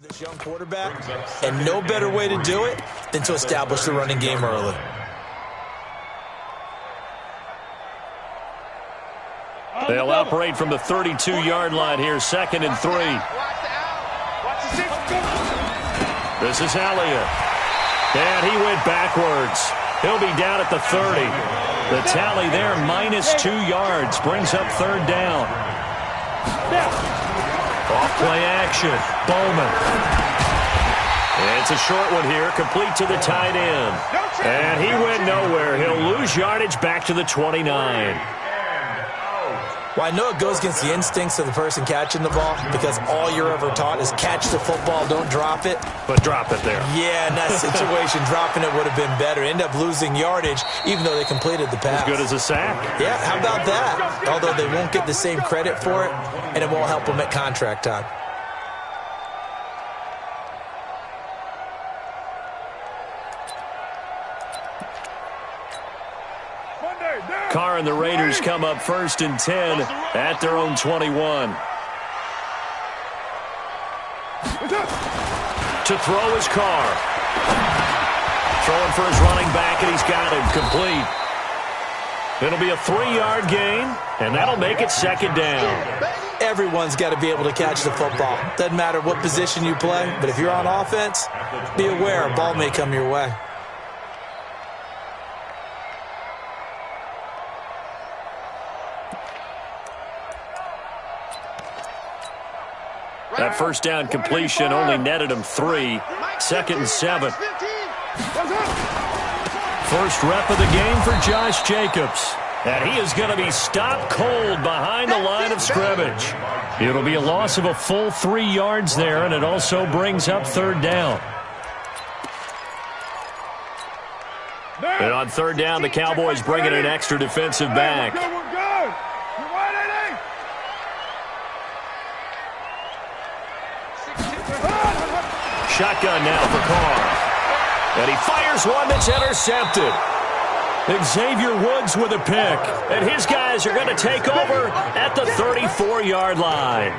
This young quarterback, and no better way to do it than to establish the running game early. They'll operate from the 32-yard line here, 2nd and 3. This is Elliott. And he went backwards. He'll be down at the 30. The tally there, -2 yards, brings up 3rd down. Off-play action. Bowman. It's a short one here, complete to the tight end. And he went nowhere. He'll lose yardage back to the 29. Well, I know it goes against the instincts of the person catching the ball because all you're ever taught is catch the football, don't drop it. But drop it there. Yeah, in that situation, dropping it would have been better. End up losing yardage, even though they completed the pass. As good as a sack. Yeah, how about that? Although they won't get the same credit for it, and it won't help them at contract time. Carr and the Raiders come up 1st and 10 at their own 21. To throw is Carr. Throwing for his running back, and he's got him complete. It'll be a 3-yard gain, and that'll make it 2nd down. Everyone's got to be able to catch the football. Doesn't matter what position you play, but if you're on offense, be aware a ball may come your way. That 1st down completion only netted him 3. 2nd and 7. First rep of the game for Josh Jacobs. And he is going to be stopped cold behind the line of scrimmage. It'll be a loss of a full 3 yards there, and it also brings up 3rd down. And on 3rd down, the Cowboys bring in an extra defensive back. Shotgun now for Carr. And he fires one that's intercepted. Xavier Woods with a pick. And his guys are going to take over at the 34-yard line.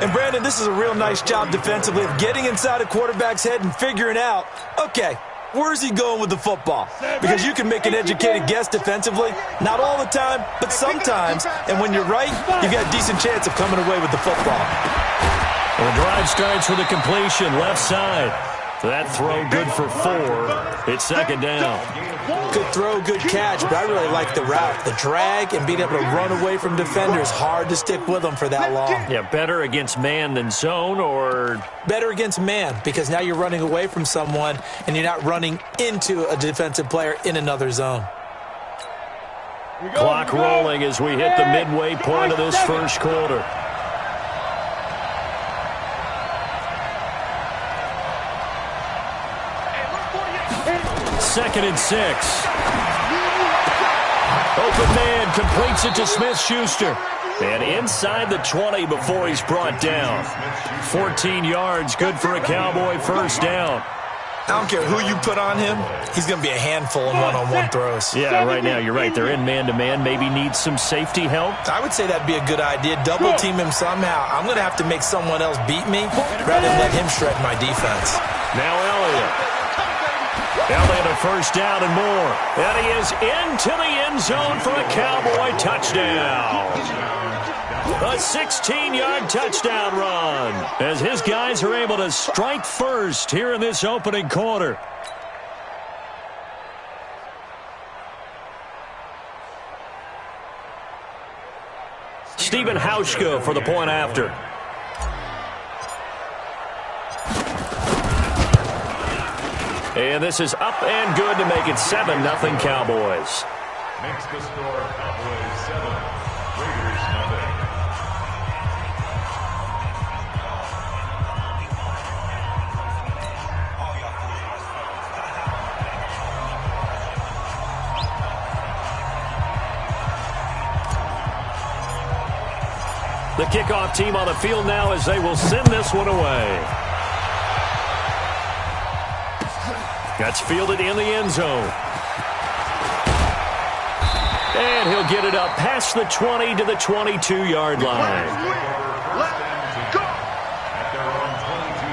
And, Brandon, this is a real nice job defensively of getting inside a quarterback's head and figuring out, okay, where's he going with the football? Because you can make an educated guess defensively. Not all the time, but sometimes. And when you're right, you've got a decent chance of coming away with the football. Well, the drive starts with a completion left side. That throw good for 4. It's 2nd down. Good throw, good catch, but I really like the route. The drag and being able to run away from defenders, hard to stick with them for that long. Yeah, better against man than zone, or? Better against man, because now you're running away from someone and you're not running into a defensive player in another zone. Clock rolling as we hit the midway point of this 1st quarter. 2nd and 6. Open man completes it to Smith-Schuster. And inside the 20 before he's brought down. 14 yards, good for a Cowboy 1st down. I don't care who you put on him, he's going to be a handful in one-on-one throws. Yeah, right now, you're right. They're in man-to-man. Maybe needs some safety help. I would say that'd be a good idea. Double team him somehow. I'm going to have to make someone else beat me rather than let him shred my defense. Now Elliott. Elliott a 1st down and more. And he is into the end zone for a Cowboy touchdown. A 16-yard touchdown run as his guys are able to strike first here in this opening quarter. Stephen Hauschka for the point after. And this is up and good to make it 7-0 Cowboys. Makes the score Cowboys 7, Raiders 0. The kickoff team on the field now as they will send this one away. That's fielded in the end zone. And he'll get it up past the 20 to the 22-yard line. At their own 22.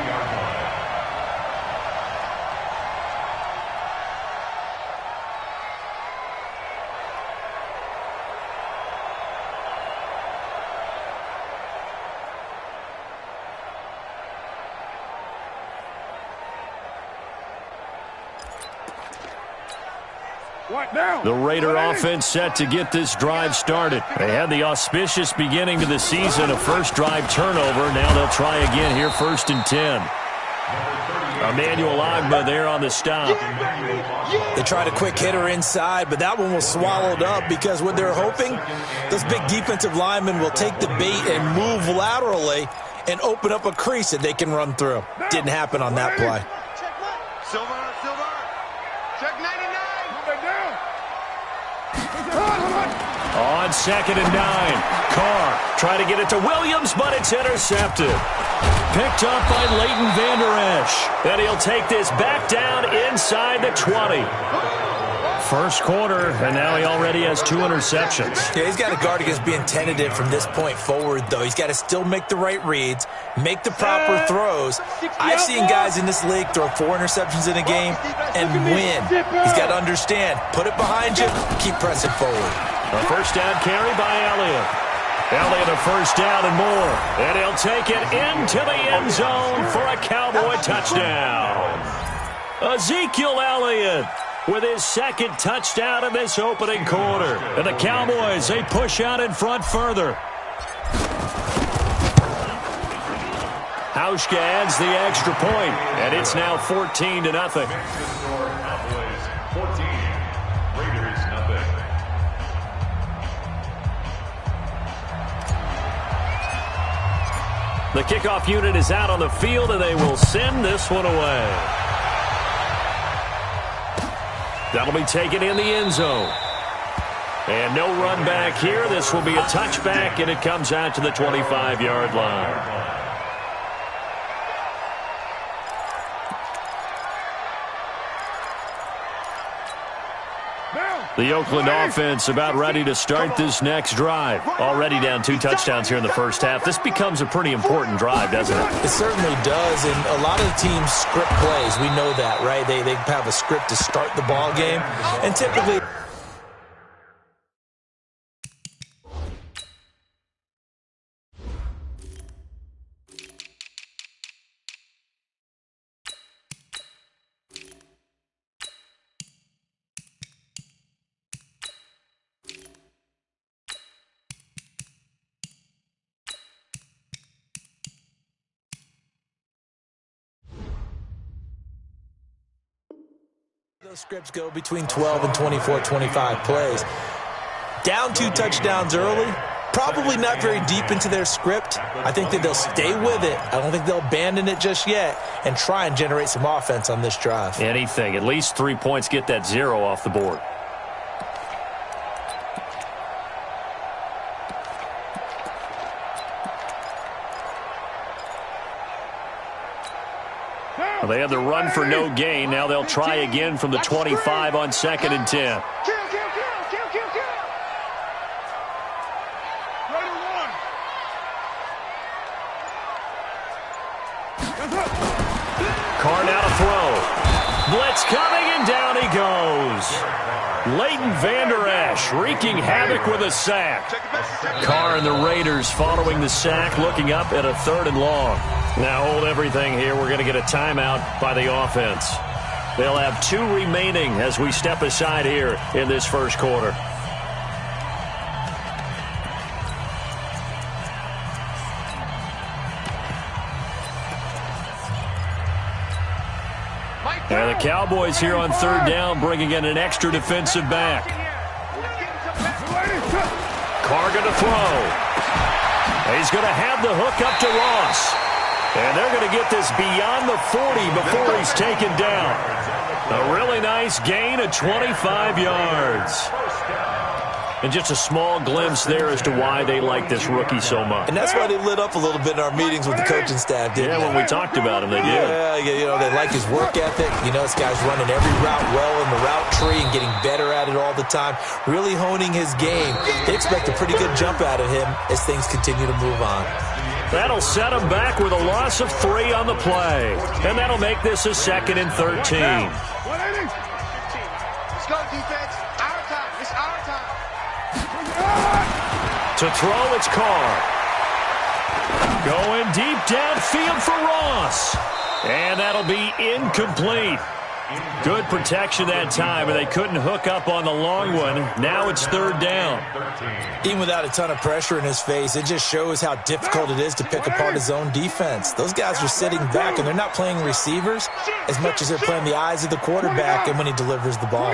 The Raider offense set to get this drive started. They had the auspicious beginning to the season, a first drive turnover. Now they'll try again here, 1st and 10. Emmanuel Ogbah there on the stop. They tried a quick hitter inside, but that one was swallowed up because what they're hoping, those big defensive linemen will take the bait and move laterally and open up a crease that they can run through. Didn't happen on that play. Silver. Check 99. On 2nd and 9. Carr trying to get it to Williams, but it's intercepted. Picked up by Leighton Vander Esch. And he'll take this back down inside the 20. First quarter, and now he already has 2 interceptions. Yeah, he's got to guard against being tentative from this point forward, though. He's got to still make the right reads, make the proper throws. I've seen guys in this league throw 4 interceptions in a game and win. He's got to understand, put it behind you, keep pressing forward. A first down carry by Elliott. Elliott a first down and more. And he'll take it into the end zone for a Cowboy touchdown. Ezekiel Elliott with his 2nd touchdown in this opening quarter. And the Cowboys, they push out in front further. Hauschka adds the extra point, and it's now 14-0. Cowboys 14, Raiders nothing. The kickoff unit is out on the field, and they will send this one away. That'll be taken in the end zone. And no run back here. This will be a touchback, and it comes out to the 25-yard line. The Oakland offense about ready to start this next drive. Already down 2 touchdowns here in the first half. This becomes a pretty important drive, doesn't it? It certainly does, and a lot of the teams script plays. We know that, right? They have a script to start the ball game, and typically those scripts go between 12 and 24, 25 plays. Down 2 touchdowns early, probably not very deep into their script. I think that they'll stay with it. I don't think they'll abandon it just yet and try and generate some offense on this drive. Anything. At least 3 points, get that 0 off the board. Well, they had the run for no gain. Now they'll try again from the 25 on 2nd and 10. Carr now to throw. Blitz coming, and down he goes. Leighton Vander Esch wreaking havoc with a sack. Carr and the Raiders following the sack, looking up at a 3rd and long. Now hold everything here. We're going to get a timeout by the offense. They'll have 2 remaining as we step aside here in this first quarter. And the Cowboys here on 3rd down, bringing in an extra defensive back. Carr going to throw. He's going to have the hook up to Ross. And they're going to get this beyond the 40 before he's taken down. A really nice gain of 25 yards. And just a small glimpse there as to why they like this rookie so much. And that's why they lit up a little bit in our meetings with the coaching staff, didn't they? Yeah, when we talked about him, they did. Yeah, you know, they like his work ethic. You know, this guy's running every route well in the route tree and getting better at it all the time, really honing his game. They expect a pretty good jump out of him as things continue to move on. That'll set him back with a loss of 3 on the play. And that'll make this a 2nd and 13. Let's go, defense. Our time. It's our time. To throw, it's Carr. Going deep downfield for Ross. And that'll be incomplete. Good protection that time, and they couldn't hook up on the long one. Now it's third down. Even without a ton of pressure in his face, it just shows how difficult it is to pick apart his own defense. Those guys are sitting back, and they're not playing receivers as much as they're playing the eyes of the quarterback and when he delivers the ball.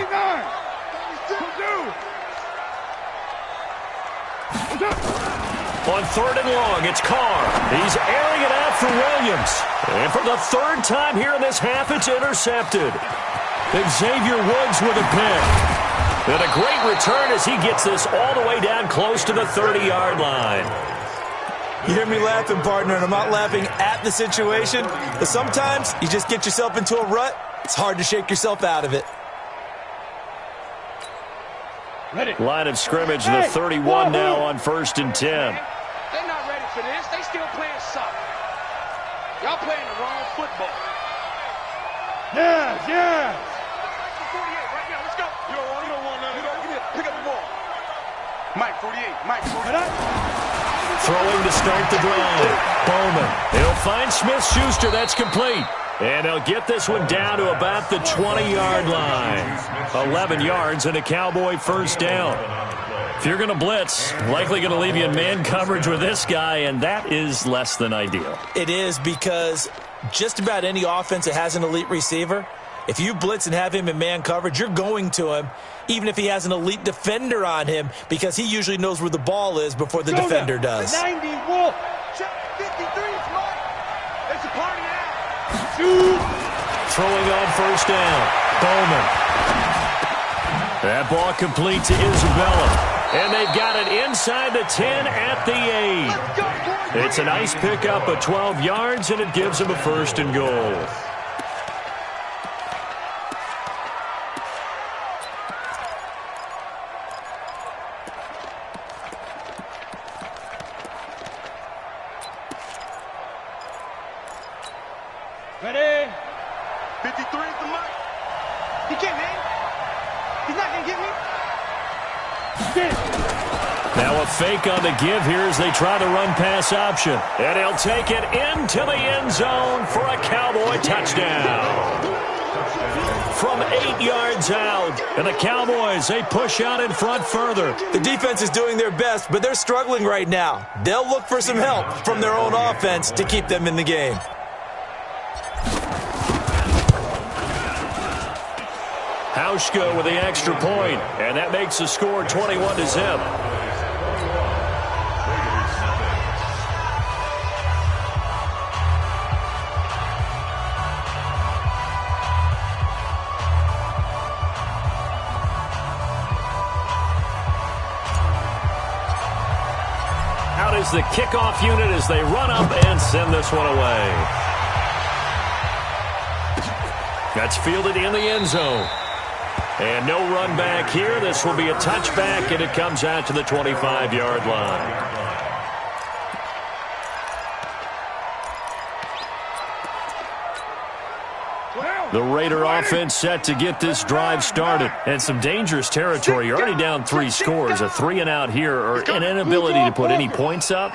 On third and long, it's Carr. He's airing it out for Williams. And for the third time here in this half, it's intercepted. Xavier Woods with a pick. And a great return as he gets this all the way down close to the 30-yard line. You hear me laughing, partner, and I'm not laughing at the situation, but sometimes you just get yourself into a rut. It's hard to shake yourself out of it. Line of scrimmage, the 31 now on 1st and 10. They're not ready for this. They still playing soccer. Y'all playing the wrong football. Yeah. 48 right now. Let's go. You don't want none. Pick up the ball. Mike 48. Mike 48. Throwing to start the drive. Bowman. He'll find Smith-Schuster. That's complete. And they'll get this one down to about the 20-yard line. 11 yards and a Cowboy first down. If you're going to blitz, likely going to leave you in man coverage with this guy, and that is less than ideal. It is, because just about any offense that has an elite receiver, if you blitz and have him in man coverage, you're going to him, even if he has an elite defender on him, because he usually knows where the ball is before the defender does. 90 Wolf. Check 53 is Mike. It's a party now. Throwing on first down. Bowman. That ball complete to Isabella. And they've got it inside the 10 at the 8. It's a nice pickup of 12 yards, and it gives them a first and goal. Ready? 53 is the mic. He can't hang. He's not going to get me. Now a fake on the give here as they try to run pass option. And he'll take it into the end zone for a Cowboy touchdown. From 8 yards out. And the Cowboys, they push out in front further. The defense is doing their best, but they're struggling right now. They'll look for some help from their own offense to keep them in the game. Hauschka with the extra point, and that makes the score 21-0. Out is the kickoff unit as they run up and send this one away. That's fielded in the end zone. And no run back here. This will be a touchback, and it comes out to the 25-yard line. The Raider offense set to get this drive started. And some dangerous territory. You're already down 3 scores. A 3-and-out here, or an inability to put any points up.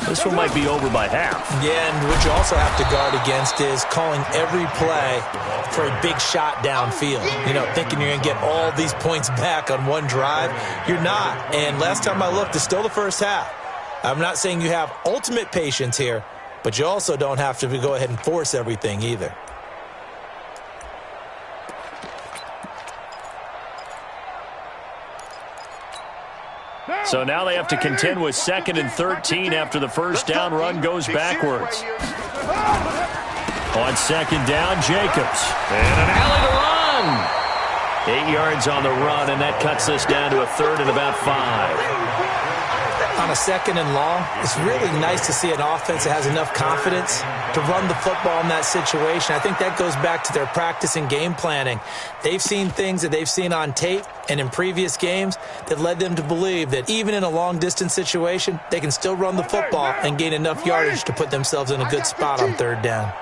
This one might be over by half. Yeah, and what you also have to guard against is calling every play for a big shot downfield. You know, thinking you're going to get all these points back on one drive. You're not. And last time I looked, it's still the first half. I'm not saying you have ultimate patience here, but you also don't have to go ahead and force everything either. So now they have to contend with 2nd and 13 after the first down run goes backwards. On 2nd down, Jacobs. And an alley to run. 8 yards on the run, and that cuts this down to a 3rd and about 5. On a 2nd and long, it's really nice to see an offense that has enough confidence to run the football in that situation. I think that goes back to their practice and game planning. They've seen things that they've seen on tape and in previous games that led them to believe that even in a long-distance situation, they can still run the football and gain enough yardage to put themselves in a good spot on 3rd down.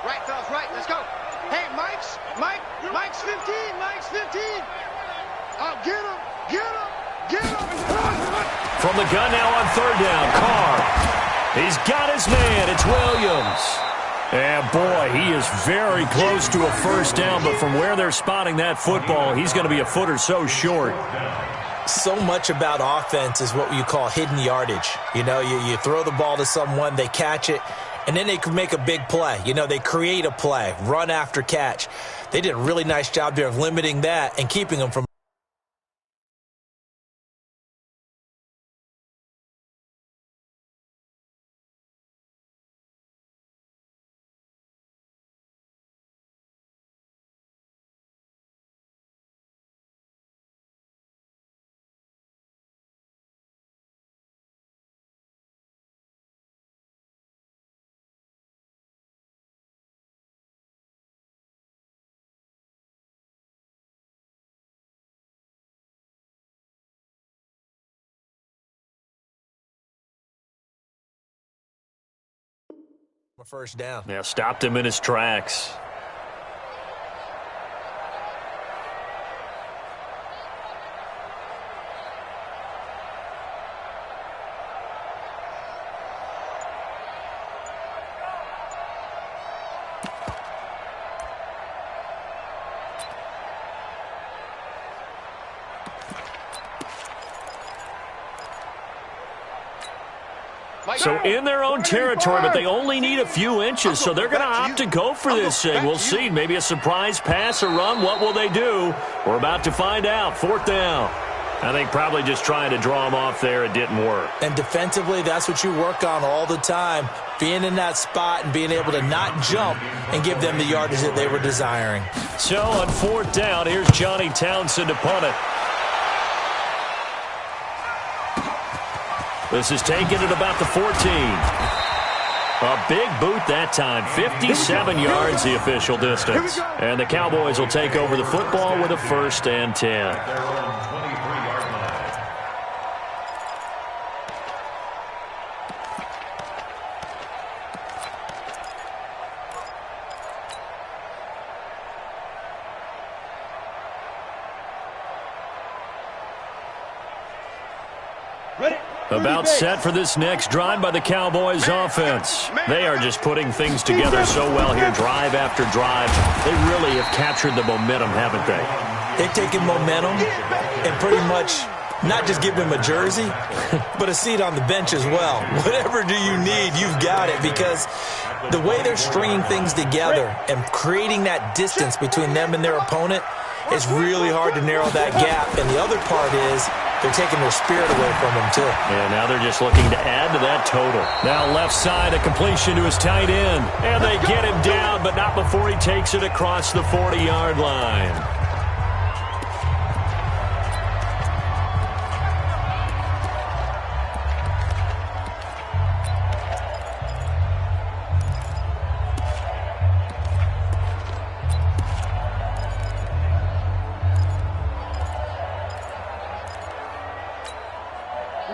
Right, fellas, right. Let's go. Hey, Mike's 15. Mike's 15. Oh, get him. Get him. Get him. From the gun now on third down, Carr. He's got his man. It's Williams. And, boy, he is very close to a first down, but from where they're spotting that football, he's going to be a foot or so short. So much about offense is what you call hidden yardage. You know, you throw the ball to someone, they catch it, and then they can make a big play. You know, they create a play, run after catch. They did a really nice job there of limiting that and keeping them from a first down. Yeah, stopped him in his tracks. So in their own territory, but they only need a few inches, so they're going to opt to go for this thing. We'll see. Maybe a surprise pass or run. What will they do? We're about to find out. Fourth down. I think probably just trying to draw him off there. It didn't work. And defensively, that's what you work on all the time, being in that spot and being able to not jump and give them the yardage that they were desiring. So on fourth down, here's Johnny Townsend to punt it. This is taken at about the 14. A big boot that time. 57 yards the official distance. And the Cowboys will take over the football with a 1st and 10. Their own 23-yard line. About set for this next drive by the Cowboys offense. They are just putting things together so well here, drive after drive. They really have captured the momentum, haven't they? They've taken momentum and pretty much not just give them a jersey, but a seat on the bench as well. Whatever do you need, you've got it, because the way they're stringing things together and creating that distance between them and their opponent, it's really hard to narrow that gap. And the other part is they're taking their spirit away from them, too. And now they're just looking to add to that total. Now left side, a completion to his tight end. And they get him down, but not before he takes it across the 40-yard line.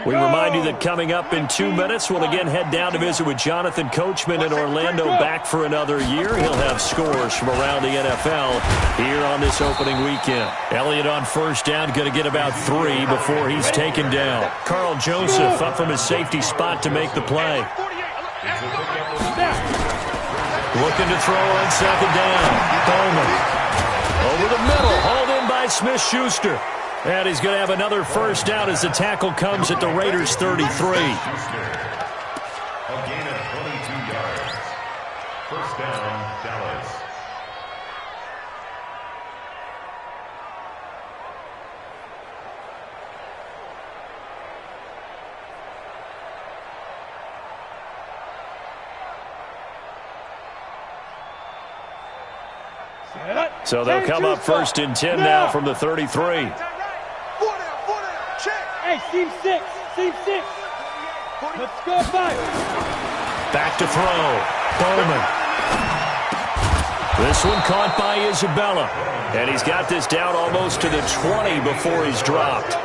We remind you that coming up in 2 minutes, we'll again head down to visit with Jonathan Coachman in Orlando, back for another year. He'll have scores from around the NFL here on this opening weekend. Elliott on first down, going to get about 3 before he's taken down. Carl Joseph up from his safety spot to make the play. Looking to throw on second down. Bowman over the middle, hauled in by Smith-Schuster. And he's going to have another first down as the tackle comes at the Raiders' 33. A gain of 22 yards. First down, Dallas. So they'll come up 1st and 10 now from the 33. Hey, seam 6. Let's go, 5. Back to throw. Bowman. This one caught by Isabella. And he's got this down almost to the 20 before he's dropped.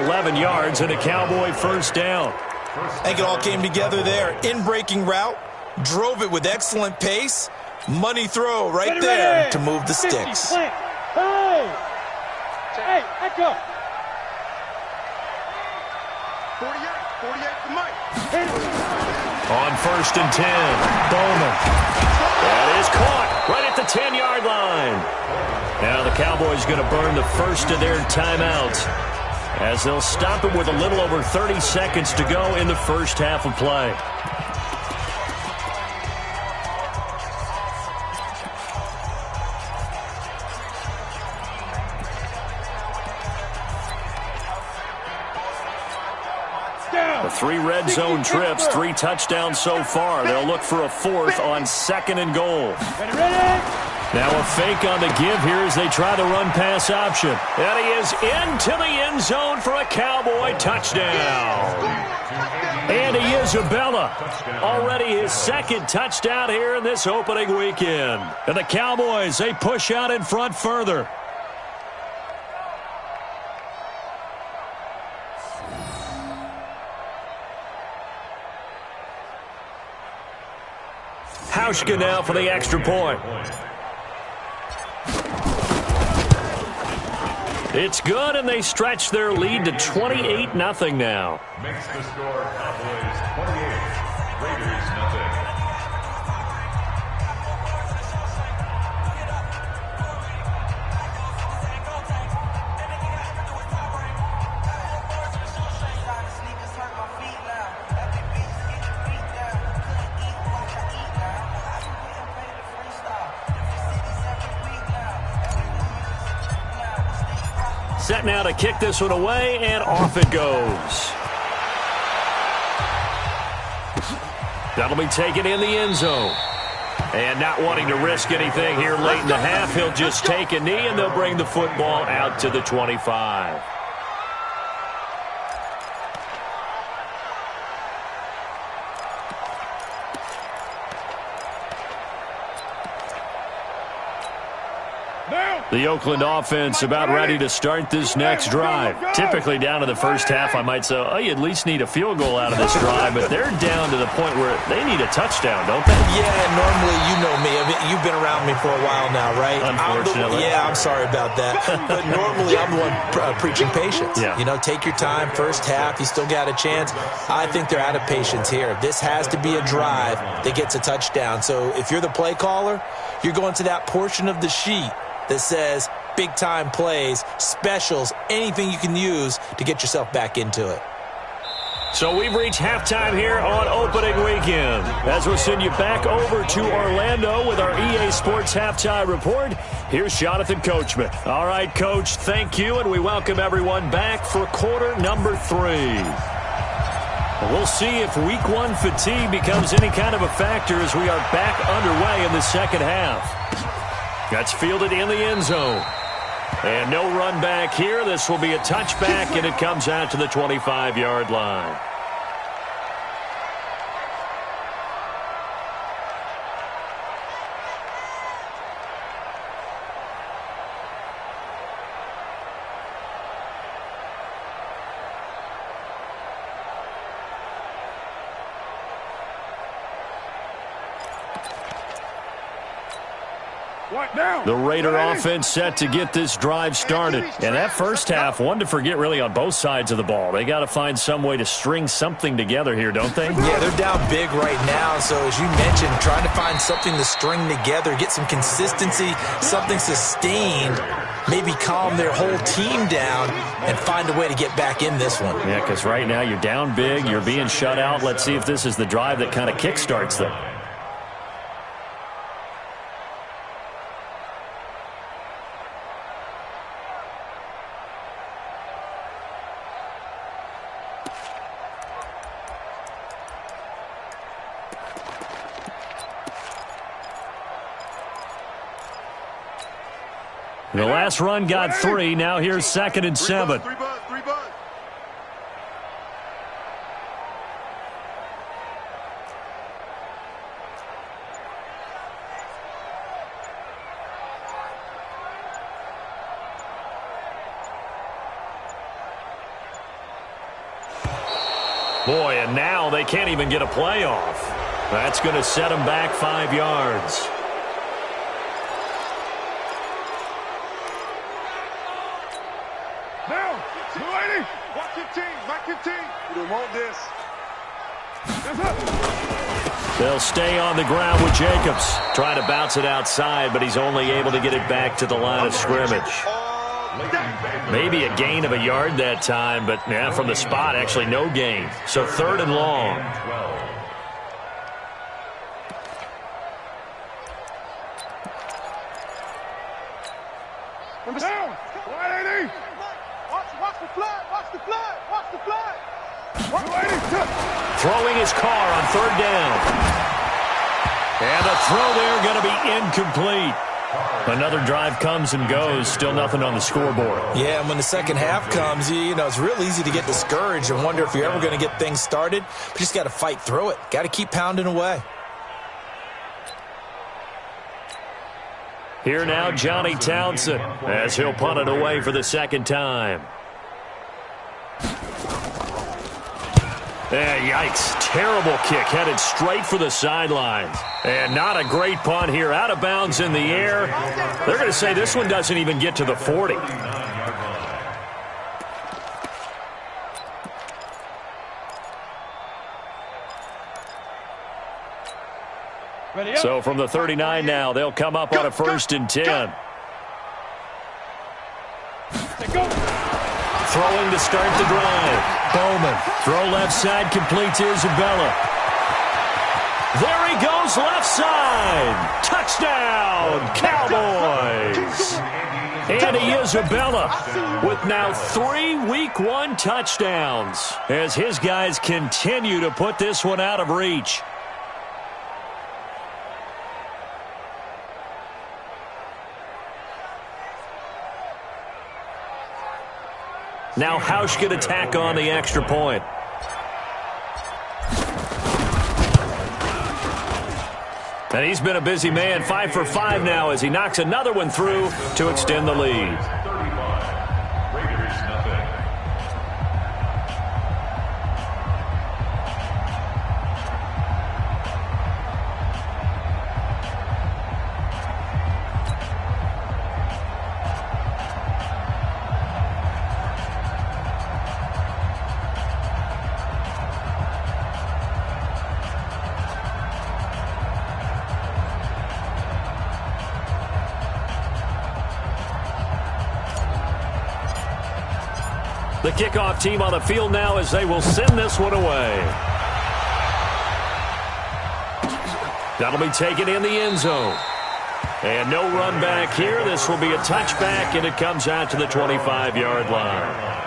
11 yards and a Cowboy first down. I think it all came together there. In-breaking route, drove it with excellent pace. Money throw right there to move the sticks. Hey, echo. 48 for Mike. On 1st and 10, Bowman. That is caught right at the 10-yard line. Now the Cowboys going to burn the first of their timeouts as they'll stop it with a little over 30 seconds to go in the first half of play. The 3 red zone trips, 3 touchdowns so far. They'll look for a 4th on 2nd and goal. Now a fake on the give here as they try the run-pass option. And he is into the end zone for a Cowboy touchdown. And Isabella, already his 2nd touchdown here in this opening weekend. And the Cowboys, they push out in front further. Hauschka now for the extra point. It's good, and they stretch their lead to 28-0 now. Makes the score Cowboys 28, Raiders nothing. Set now to kick this one away, and off it goes. That'll be taken in the end zone. And not wanting to risk anything here late in the half, he'll just take a knee, and they'll bring the football out to the 25. The Oakland offense about ready to start this next drive. Typically down to the first half, I might say, oh, you at least need a field goal out of this drive, but they're down to the point where they need a touchdown, don't they? Yeah, normally, you know me. I mean, you've been around me for a while now, right? Unfortunately. I'm sorry about that. But normally, I'm the one preaching patience. Yeah. You know, take your time, first half, you still got a chance. I think they're out of patience here. This has to be a drive that gets a touchdown. So if you're the play caller, you're going to that portion of the sheet that says big-time plays, specials, anything you can use to get yourself back into it. So we've reached halftime here on opening weekend. As we'll send you back over to Orlando with our EA Sports Halftime Report, here's Jonathan Coachman. All right, Coach, thank you, and we welcome everyone back for quarter number 3. We'll see if week 1 fatigue becomes any kind of a factor as we are back underway in the second half. That's fielded in the end zone. And no run back here. This will be a touchback, and it comes out to the 25-yard line. The Raider offense set to get this drive started. And that first half, one to forget really on both sides of the ball. They got to find some way to string something together here, don't they? Yeah, they're down big right now. So as you mentioned, trying to find something to string together, get some consistency, something sustained, maybe calm their whole team down and find a way to get back in this one. Yeah, because right now you're down big, you're being shut out. Let's see if this is the drive that kind of kickstarts them. The last run got 3. Now here's 2nd and 7. Three buzz. Boy, and now they can't even get a play off. That's going to set them back 5 yards. Now, 280. Watch your team. Mark your team. You don't want this. They'll stay on the ground with Jacobs. Trying to bounce it outside, but he's only able to get it back to the line of scrimmage. Maybe a gain of a yard that time, but from the spot, actually no gain. So 3rd and long. Down. 180. Watch the flag. Watch the flag. Watch the flag. 180. Throwing his car on 3rd down. And the throw there going to be incomplete. Another drive comes and goes. Still nothing on the scoreboard. Yeah, and when the second half comes, you know, it's real easy to get discouraged and wonder if you're ever going to get things started. But you just got to fight through it. Got to keep pounding away. Here now, Johnny Townsend, as he'll punt it away for the 2nd time. Yikes. Terrible kick headed straight for the sidelines. And not a great punt here. Out of bounds in the air. They're going to say this one doesn't even get to the 40. So from the 39 now, they'll come up on a 1st and 10. Throwing to start the drive. Bowman. Throw left side, complete to Isabella. There he goes, left side. Touchdown, Cowboys. Andy Isabella with now 3 Week 1 touchdowns as his guys continue to put this one out of reach. Now Hausch could attack on the extra point. And he's been a busy man, 5 for 5 now as he knocks another one through to extend the lead. 35. Raiders nothing. The kickoff team on the field now as they will send this one away. That'll be taken in the end zone. And no run back here. This will be a touchback, and it comes out to the 25-yard line.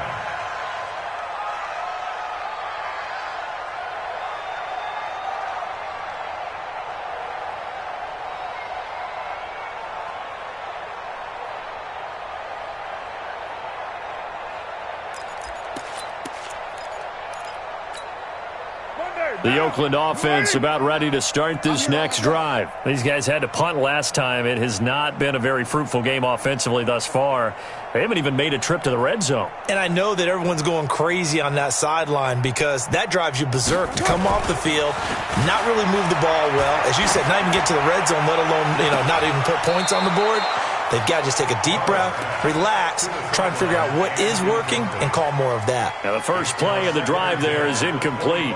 The Oakland offense about ready to start this next drive. These guys had to punt last time. It has not been a very fruitful game offensively thus far. They haven't even made a trip to the red zone. And I know that everyone's going crazy on that sideline because that drives you berserk to come off the field, not really move the ball well. As you said, not even get to the red zone, let alone, not even put points on the board. They've got to just take a deep breath, relax, try and figure out what is working, and call more of that. Now, the first play of the drive there is incomplete.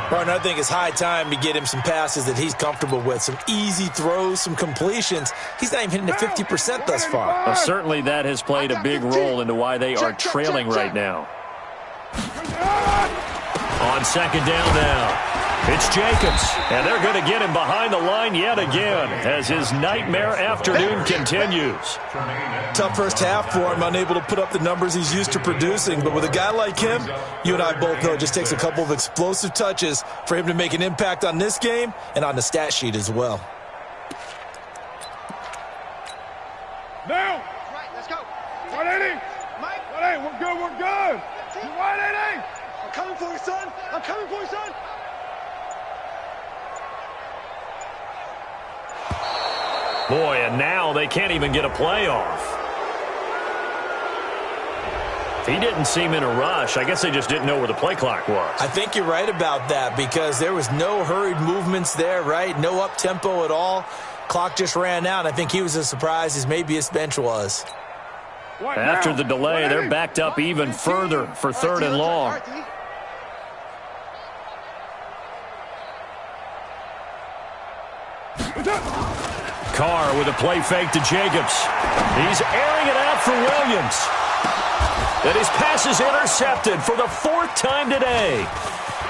Partner, I think it's high time to get him some passes that he's comfortable with, some easy throws, some completions. He's not even hitting the 50% thus far. Well, certainly that has played a big role into why they are trailing right now. On second down now. It's Jacobs, and they're going to get him behind the line yet again as his nightmare afternoon continues. Tough first half for him, unable to put up the numbers he's used to producing. But with a guy like him, you and I both know it just takes a couple of explosive touches for him to make an impact on this game and on the stat sheet as well. Now! Right, let's go. 180! Mike! 180, we're good, we're good! 180! I'm coming for you, son! I'm coming for you, son! Boy, and now they can't even get a play off. He didn't seem in a rush. I guess they just didn't know where the play clock was. I think you're right about that because there was no hurried movements there, right? No up-tempo at all. Clock just ran out. I think he was as surprised as maybe his bench was. After the delay, they're backed up even further for 3rd and long. Carr with a play fake to Jacobs. He's airing it out for Williams. And his pass is intercepted for the 4th time today.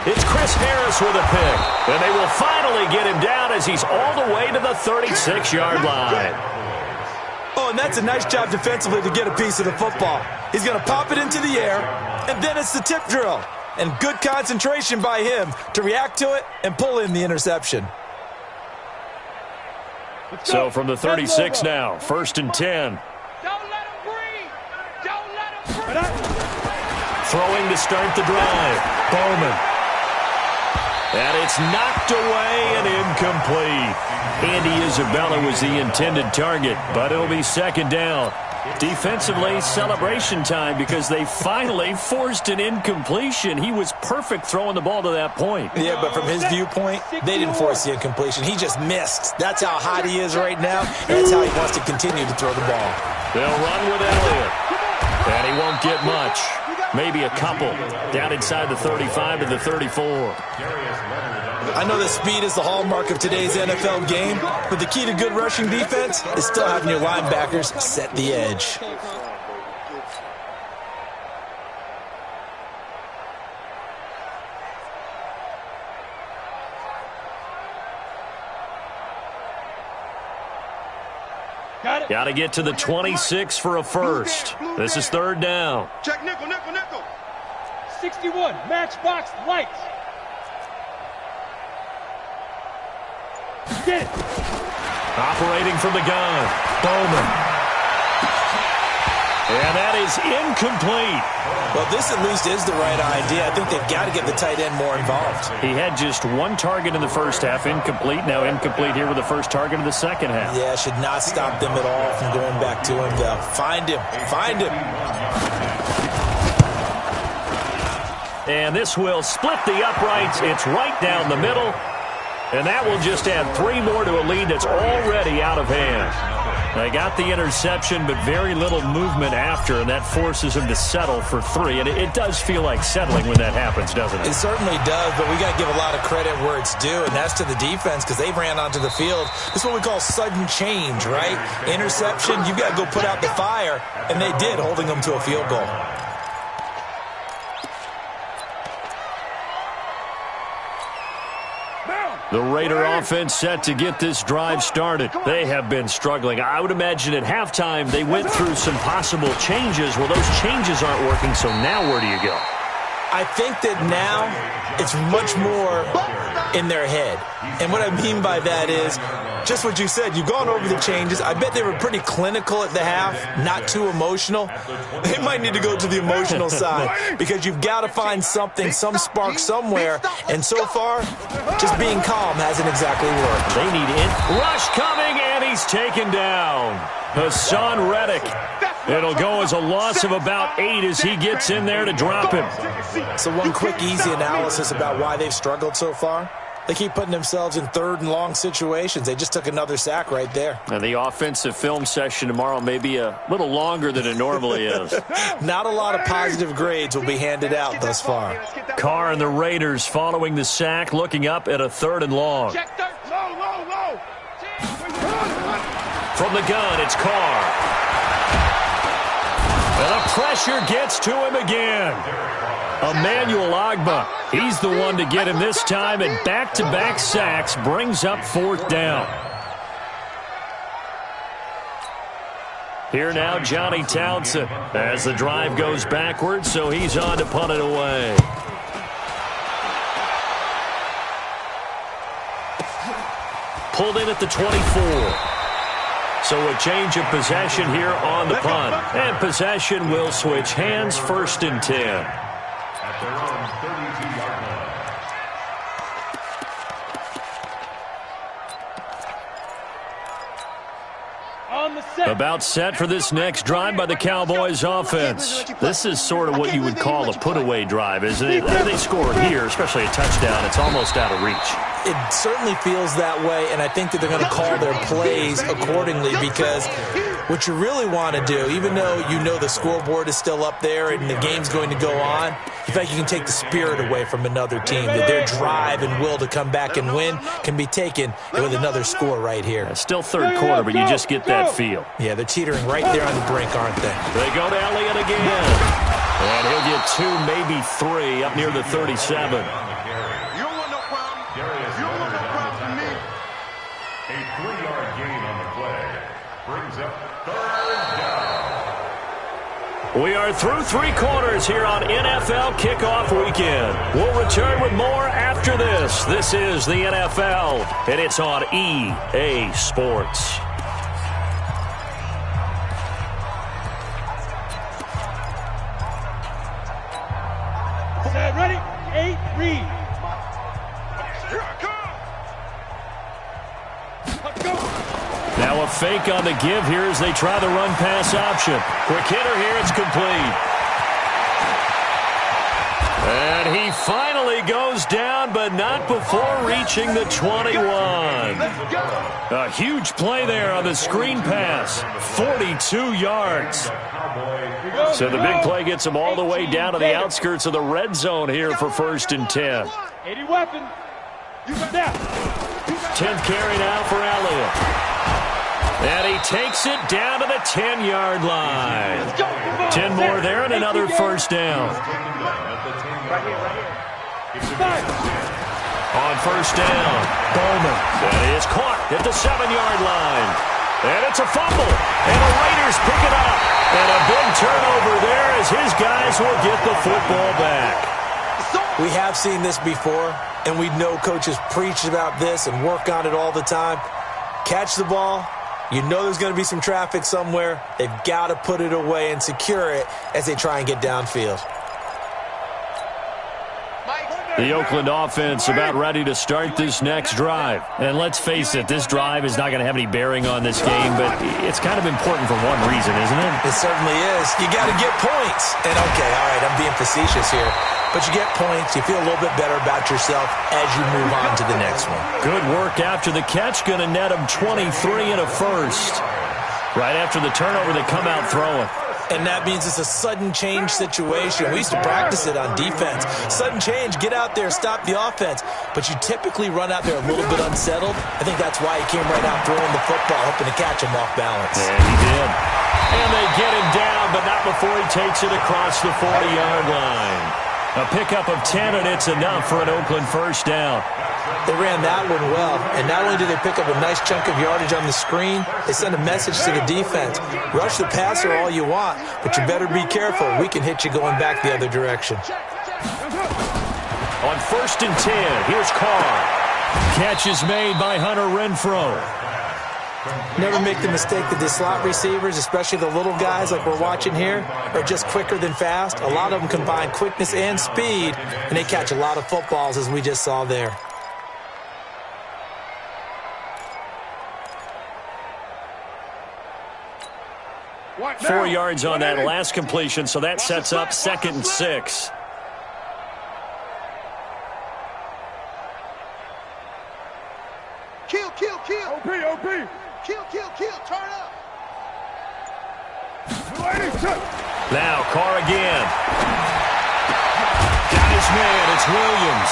It's Chris Harris with a pick. And they will finally get him down as he's all the way to the 36-yard line. Oh, and that's a nice job defensively to get a piece of the football. He's going to pop it into the air, and then it's the tip drill. And good concentration by him to react to it and pull in the interception. So from the 36 now, 1st and 10. Don't let him breathe. Don't let him breathe. Throwing to start the drive. Bowman. And it's knocked away and incomplete. Andy Isabella was the intended target, but it'll be 2nd down. Defensively, celebration time because they finally forced an incompletion. He was perfect throwing the ball to that point. Yeah, but from his viewpoint, they didn't force the incompletion. He just missed. That's how hot he is right now. That's how he wants to continue to throw the ball. They'll run with Elliott. And he won't get much. Maybe a couple. Down inside the 35 to the 34. I know that speed is the hallmark of today's NFL game, but the key to good rushing defense is still having your linebackers set the edge. Got to get to the 26 for a first. This is 3rd down. Check nickel, nickel, nickel. 61, matchbox lights. Get it. Operating from the gun. Bowman. And that is incomplete. Well, this at least is the right idea. I think they've got to get the tight end more involved. He had just 1 target in the first half, incomplete. Now incomplete here with the first target of the second half. Yeah, should not stop them at all from going back to him, though. Find him. Find him. And this will split the uprights. It's right down the middle. And that will just add 3 more to a lead that's already out of hand. They got the interception, but very little movement after, and that forces him to settle for 3. And it does feel like settling when that happens, doesn't it? It certainly does, but we got to give a lot of credit where it's due, and that's to the defense because they ran onto the field. This is what we call sudden change, right? Interception, you've got to go put out the fire, and they did, holding them to a field goal. The Raider offense set to get this drive started. They have been struggling. I would imagine at halftime they went through some possible changes. Well, those changes aren't working, so now where do you go? I think that now it's much more in their head. And what I mean by that is just what you said. You've gone over the changes. I bet they were pretty clinical at the half, not too emotional. They might need to go to the emotional side because you've got to find something, some spark somewhere. And so far, just being calm hasn't exactly worked. They need it. Rush coming, and he's taken down. Hassan Reddick. It'll go as a loss of about 8 as he gets in there to drop him. So one quick, easy analysis about why they've struggled so far. They keep putting themselves in 3rd and long situations. They just took another sack right there. And the offensive film session tomorrow may be a little longer than it normally is. Not a lot of positive grades will be handed out thus far. Carr and the Raiders following the sack, looking up at a 3rd and long. Low. From the gun, it's Carr. And the pressure gets to him again. Emmanuel Ogbah, he's the one to get him this time, and back-to-back sacks brings up 4th down. Here now, Johnny Townsend, as the drive goes backwards, so he's on to punt it away. Pulled in at the 24. So a change of possession here on the punt. And possession will switch hands, 1st and 10. At their own 32-yard line. About set for this next drive by the Cowboys offense. This is sort of what you would call a put-away drive, isn't it? They score here, especially a touchdown, it's almost out of reach. It certainly feels that way, and I think that they're going to call their plays accordingly because What you really want to do, even though you know the scoreboard is still up there and the game's going to go on, you think you can take the spirit away from another team, that their drive and will to come back and win can be taken with another score right here. It's still third quarter, but you just get that feel. Yeah, they're teetering right there on the brink, aren't they? They go to Elliott again. And he'll get 2, maybe 3 up near the 37. You don't want no problem. You don't want no problem from me. A 3-yard gain on the play brings up third down. We are through 3 quarters here on NFL Kickoff Weekend. We'll return with more after this. This is the NFL, and it's on EA Sports. Set, ready? 8, read. Here I come. Let's go. Now a fake on the give here as they try the run-pass option. Quick hitter here, it's complete. And he finally goes down, but not before reaching the 21. A huge play there on the screen pass. 42 yards. So the big play gets him all the way down to the outskirts of the red zone here for 1st and 10. 80 weapon. Snap. 10th carry now for Elliott. And he takes it down to the 10-yard line. 10 more there and another first down. On first down, Bowman. That is caught at the 7-yard line. And it's a fumble. And the Raiders pick it up. And a big turnover there as his guys will get the football back. We have seen this before, and we know coaches preach about this and work on it all the time. Catch the ball. You know there's going to be some traffic somewhere. They've got to put it away and secure it as they try and get downfield. The Oakland offense about ready to start this next drive. And let's face it, this drive is not going to have any bearing on this game, but it's kind of important for one reason, isn't it? It certainly is. You got to get points. And okay, all right, I'm being facetious here. But you get points, you feel a little bit better about yourself as you move on to the next one. Good work after the catch, going to net him 23 and a first. Right after the turnover, they come out throwing. And that means it's a sudden change situation. We used to practice it on defense. Sudden change, get out there, stop the offense. But you typically run out there a little bit unsettled. I think that's why he came right out throwing the football, hoping to catch him off balance. And he did. And they get him down, but not before he takes it across the 40-yard line. A pickup of 10, and it's enough for an Oakland first down. They ran that one well, and not only did they pick up a nice chunk of yardage on the screen, they sent a message to the defense. Rush the passer all you want, but you better be careful. We can hit you going back the other direction. On 1st and 10, here's Carr. Catch is made by Hunter Renfrow. Never make the mistake that the slot receivers, especially the little guys like we're watching here, are just quicker than fast. A lot of them combine quickness and speed, and they catch a lot of footballs, as we just saw there. What 4 yards on that last completion, so that sets up 2nd and 6. Kill. OP. Kill. Turn up. Now Carr again. Got his man, it's Williams.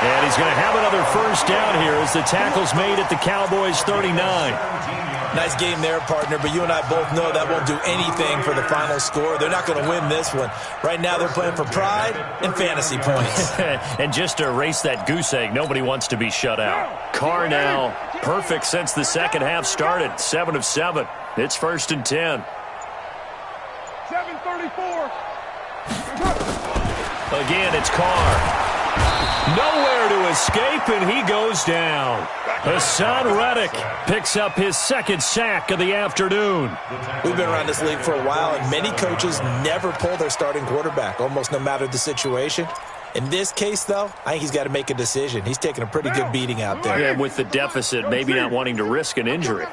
And he's going to have another first down here as the tackle's made at the Cowboys' 39. Nice game there, partner, but you and I both know that won't do anything for the final score. They're not going to win this one. Right now they're playing for pride and fantasy points. And just to erase that goose egg, nobody wants to be shut out. Carr now, perfect since the second half started, 7 of 7. It's 1st and 10. 7:34. Again, it's Carr. Nowhere to escape, and he goes down. Hassan Reddick picks up his 2nd sack of the afternoon. We've been around this league for a while, and many coaches never pull their starting quarterback, almost no matter the situation. In this case, though, I think he's got to make a decision. He's taking a pretty good beating out there. Yeah, with the deficit, maybe not wanting to risk an injury.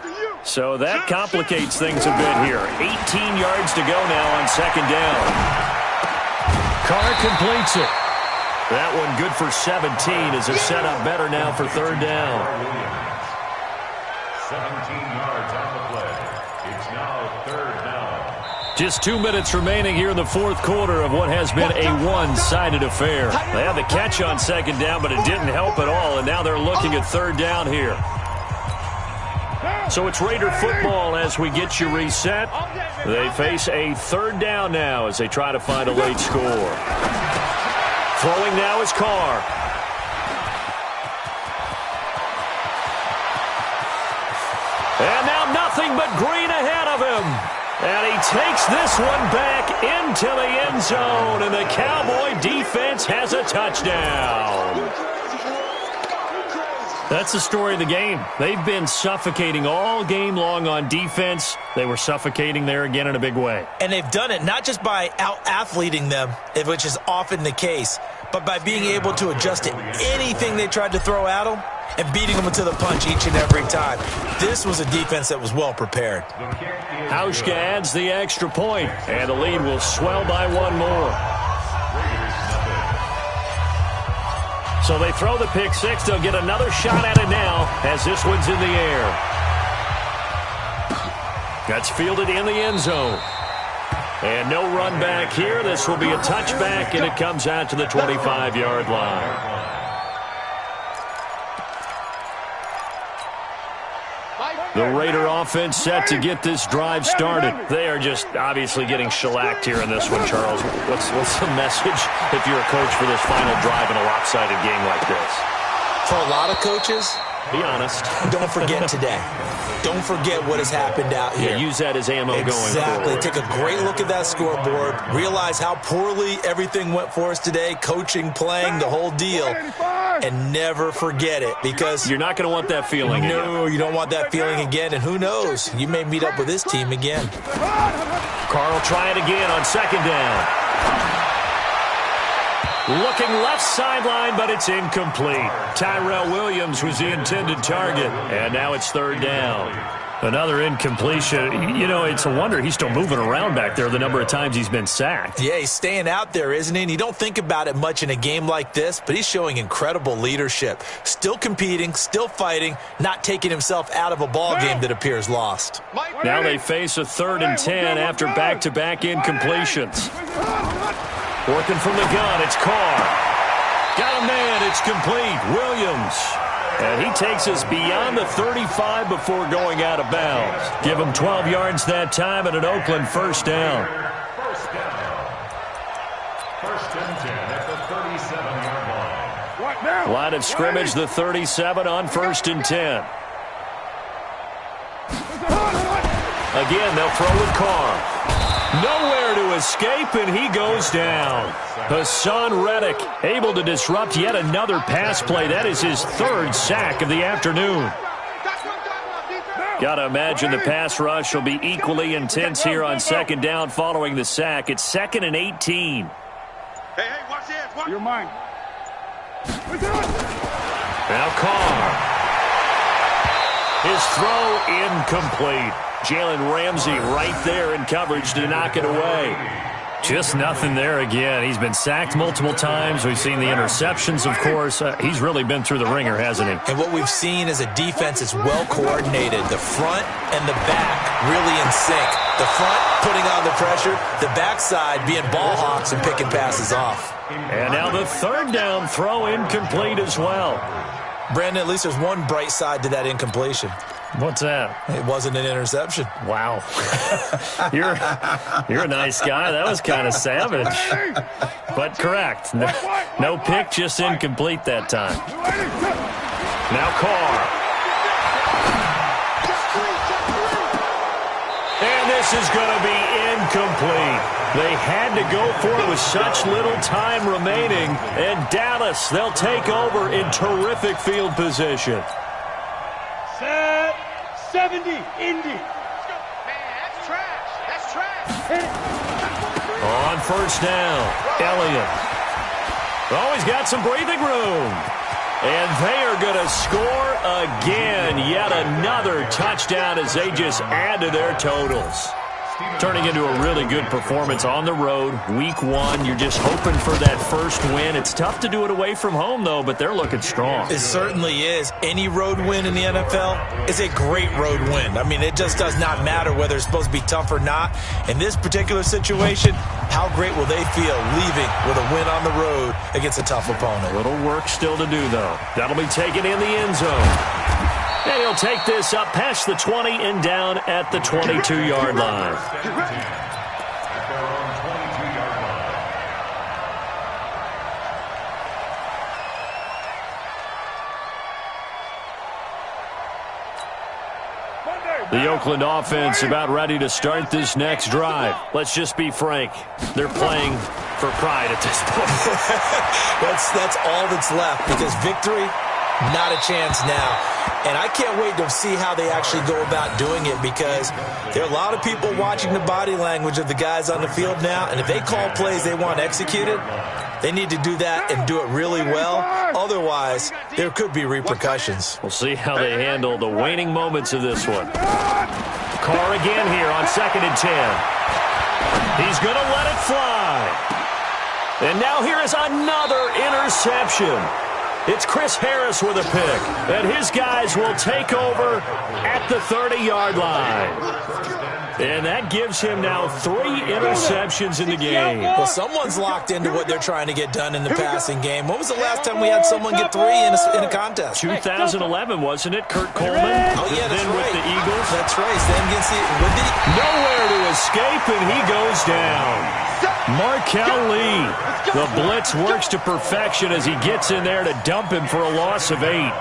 So that complicates things a bit here. 18 yards to go now on 2nd down. Carr completes it. That one good for 17 as it's set up better now for 3rd down. 17 yards on the play. It's now 3rd down. Just 2 minutes remaining here in the fourth quarter of what has been a one-sided affair. They had the catch on 2nd down, but it didn't help at all, and now they're looking at 3rd down here. So it's Raider football as we get you reset. They face a 3rd down now as they try to find a late score. Throwing now is Carr. And now nothing but green ahead of him. And he takes this one back into the end zone, and the Cowboy defense has a touchdown. That's the story of the game. They've been suffocating all game long on defense. They were suffocating there again in a big way. And they've done it not just by out-athleting them, which is often the case, but by being able to adjust to anything they tried to throw at them and beating them to the punch each and every time. This was a defense that was well prepared. Hauschka adds the extra point, and the lead will swell by one more. So they throw the pick six. They'll get another shot at it now as this one's in the air. That's fielded in the end zone. And no run back here. This will be a touchback, and it comes out to the 25-yard line. The Raider offense set to get this drive started. They are just obviously getting shellacked here in this one, Charles. What's the message if you're a coach for this final drive in a lopsided game like this? For a lot of coaches, be honest. Don't forget today. Don't forget what has happened out here. Yeah, use that as ammo going forward. Exactly. Take a great look at that scoreboard. Realize how poorly everything went for us today. Coaching, playing, the whole deal. And never forget it, because you're not going to want that feeling again. No, you don't want that feeling again. And who knows? You may meet up with this team again. Carr will try it again on 2nd down. Looking left sideline, but it's incomplete. Tyrell Williams was the intended target, and now it's 3rd down. Another incompletion. You know, it's a wonder he's still moving around back there the number of times he's been sacked. Yeah, he's staying out there, isn't he? And you don't think about it much in a game like this, but he's showing incredible leadership. Still competing, still fighting, not taking himself out of a ball game that appears lost. Now they face a 3rd and 10 after back-to-back incompletions. Working from the gun, it's Carr. Got a man, it's complete. Williams. And he takes us beyond the 35 before going out of bounds. Give him 12 yards that time and an Oakland 1st down. 1st and 10 at the 37-yard line. Line of scrimmage, the 37 on 1st and 10. Again, they'll throw with Carr. Nowhere to escape, and he goes down. Hassan Reddick able to disrupt yet another pass play. That is his 3rd sack of the afternoon. Got to imagine the pass rush will be equally intense here on 2nd down following the sack. It's 2nd and 18. Hey, watch this. You're mine. Now Carr. His throw incomplete. Jalen Ramsey right there in coverage to knock it away. Just nothing there again. He's been sacked multiple times. We've seen the interceptions, of course. He's really been through the ringer, hasn't he? And what we've seen is a defense that's well coordinated. The front and the back really in sync. The front putting on the pressure. The backside being ball hawks and picking passes off. And now the 3rd down throw incomplete as well. Brandon, at least there's one bright side to that incompletion. What's that? It wasn't an interception. Wow. You're a nice guy. That was kind of savage. But correct. No pick, just incomplete that time. Now Carr. And this is going to be incomplete. They had to go for it with such little time remaining. And Dallas, they'll take over in terrific field position. Set 70, Indy. Man, that's trash. That's trash. On 1st down, Elliott. Always got some breathing room. And they are going to score again. Yet another touchdown as they just add to their totals. Turning into a really good performance on the road, week one. You're just hoping for that first win. It's tough to do it away from home, though, but they're looking strong. It certainly is. Any road win in the NFL is a great road win. I mean, it just does not matter whether it's supposed to be tough or not. In this particular situation, how great will they feel leaving with a win on the road against a tough opponent? A little work still to do, though. That'll be taken in the end zone. And he'll take this up past the 20 and down at the 22-yard line. The Oakland offense about ready to start this next drive. Let's just be frank. They're playing for pride at this point. That's all that's left, because victory, not a chance now. And I can't wait to see how they actually go about doing it, because there are a lot of people watching the body language of the guys on the field now, and if they call plays they want executed, they need to do that and do it really well. Otherwise, there could be repercussions. We'll see how they handle the waning moments of this one. Carr again here on 2nd and 10. He's going to let it fly. And now here is another interception. It's Chris Harris with a pick, and his guys will take over at the 30-yard line. And that gives him now 3 interceptions in the game. Well, someone's locked into what they're trying to get done in the passing game. When was the last time we had someone get 3 in a contest? 2011, wasn't it? Kurt Coleman? Oh, yeah, that's then right. with the Eagles. That's right. Then against Nowhere to escape, and he goes down. Markel Lee. The blitz works to perfection as he gets in there to dump him for a loss of 8.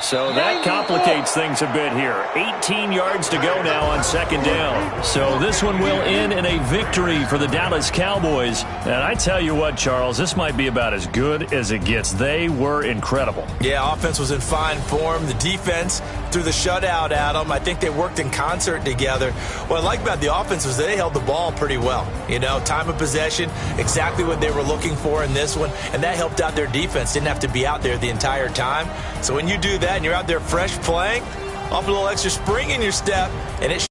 So that complicates things a bit here. 18 yards to go now on 2nd down. So this one will end in a victory for the Dallas Cowboys. And I tell you what, Charles, this might be about as good as it gets. They were incredible. Yeah, offense was in fine form. The defense threw the shutout at them. I think they worked in concert together. What I like about the offense was they held the ball pretty well. You know, time of possession, exactly what they were looking for in this one. And that helped out their defense. Didn't have to be out there the entire time. So when you do that and you're out there fresh playing, off a little extra spring in your step, and it